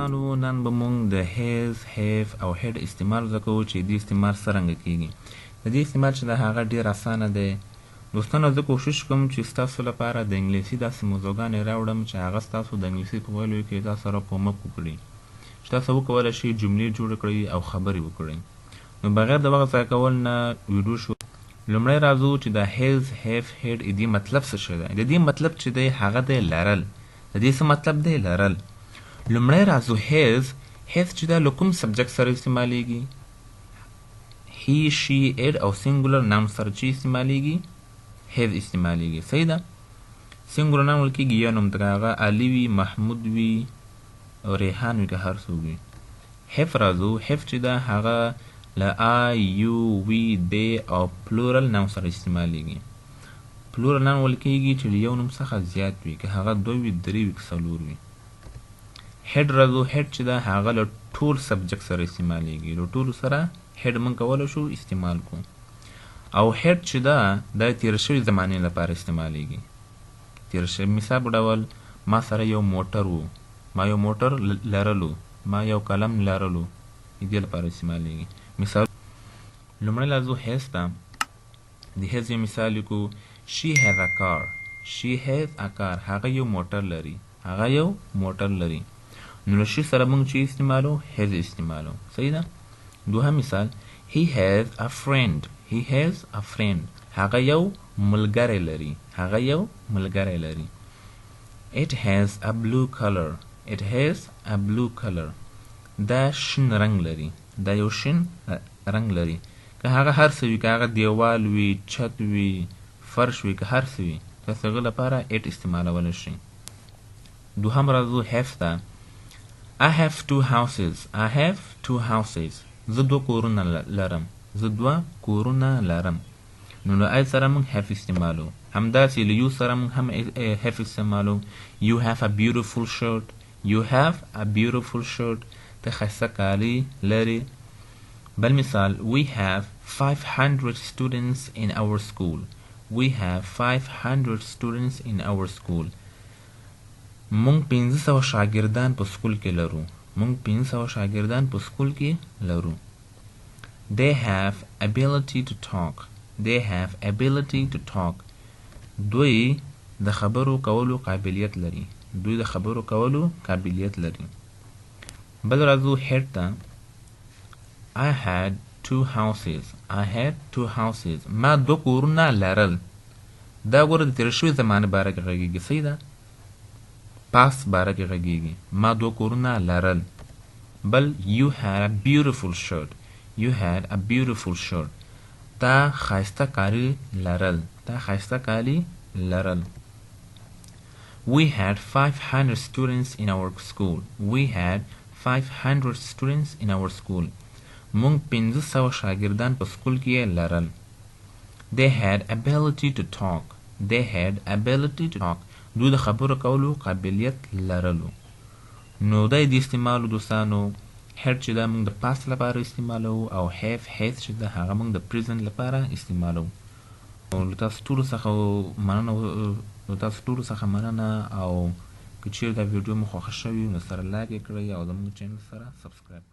دوستانو نن به مونږ د هیز هیف او هیډ استعمال زده کوو چې دې استعمال څرنګه کیږي. د دې استعمال چې د هغه ډېر اسانه دی. دوستانو زه کوشش کوم چې ستاسو لپاره د انګلیسي داسې موضوعګانې راوړم چې هغه ستاسو د انګلیسي په ویلو کې تاسو سره کومک وکړي چې تاسو وکولی شئ جملې جوړې کړئ او خبرې وکړئ. نو بغیر د وخت ضایع کول نه ویډیو شو. لومړی راځو چې د هیز هیف هیډ دې مطلب څه شی دی. د دې مطلب چې دی هغه دی لرل. د دې څه مطلب دی لرل. لومړی راځو هیز چې دا له کوم سبجکټ سره استعمالیږي. هی شي اډ او سینګولر نام سره چې استعمالیږي هیز استعمالیږي. صحیح ده. سینګولر نام ویل کېږي یا نوم ته هغه علي وي، محمود وي او ریحان وي که هر څوک وي. هیف راځو چې دا هغه له آی یو وي دی او پلورل نام سره استعمالیږي. پلورل نام ویل کېږي چې یو نوم څخه زیات وي که هغه 2 وي، 3 وي که 4 وي. هیډ راځو چې دا هغه له ټول سبجکټ سره استعمالیږي. له ټولو سره هیډ موږ کولی شو استعمال کو. او هیډ چې دا د تېره شوې زمانې لپاره استعمالیږي. تېره شوې مثال په ډول ما سره یو موټر و، ما یو موټر لرلو، ما یو قلم لرلو، دې لپاره استعمالیږي. مثال لومړی راځو هیز ته. د هیز یو مثال لیکو. شي هیز ا کار. شي هیز ا کار. هغه یو موټر لري. هغه یو موټر لري. نو له شي سره موږ چې استعمالو هیز استعمالو. صحیح ده. دوهم مثال he has a friend. he has a friend. هغه یو ملګری لري. هغه یو ملګری لري. it has a blue color. it has a blue color. دا شین رنګ لري. دا یو شین رنګ لري. که هغه هر څه وي، که هغه دیوال وي، چت وي، فرش وي، که هر څه وي، تاسو هغه لپاره it استعمالولی شئ. دوهم راځو have ته. I have 2 houses. I have 2 houses. زه 2 کورونه لرم. زه 2 کورونه لرم. نو له I سره موږ have استعمالو. همداسې له you سره موږ هم have استعمالو. You have a beautiful shirt. You have a beautiful shirt. ته ښایسته کالي لري. بل مثال we have 500 students in our school. We have 500 students in our school. مونږ 500 شاګردان په سکول کې لرو. مونږ 500 شاګردان په سکول کې لرو. They have ability to talk. They have ability to talk. دوی د خبرو کولو قابلیت لري. دوی د خبرو کولو قابلیت لري. بل راځو هیډ ته. I had 2 houses. I had 2 houses. ما 2 کورونه لرل. دا ګوره د تېره شوې زمانې باره کې غږېږي. صحیح ده. پاس باره کې غږېږي. ما 2 کورونه لرل. بل you had a beautiful shirt. You had a beautiful shirt. تا ښایسته کالي لرل. تا ښایسته کالي لرل. We had 500 students in our school. We had 500 students in our school. مونږ 500 شاګردان په سکول کې لرل. They had ability to talk. They had ability to talk. دوی د خبرو کولو قابلیت لرلو. نو دا د استعمالو دوستانو هیډ چې دا موږ د پاست لپاره استعمالو او هیف چې دا هغه موږ د پریزنټ لپاره استعمالو. له تاسو ټولو څخه مننه او که چیرې دا ویډیو مو خوښه شوي نو سره لایک یې کړئ او زموږ چینل سره سبسکرایب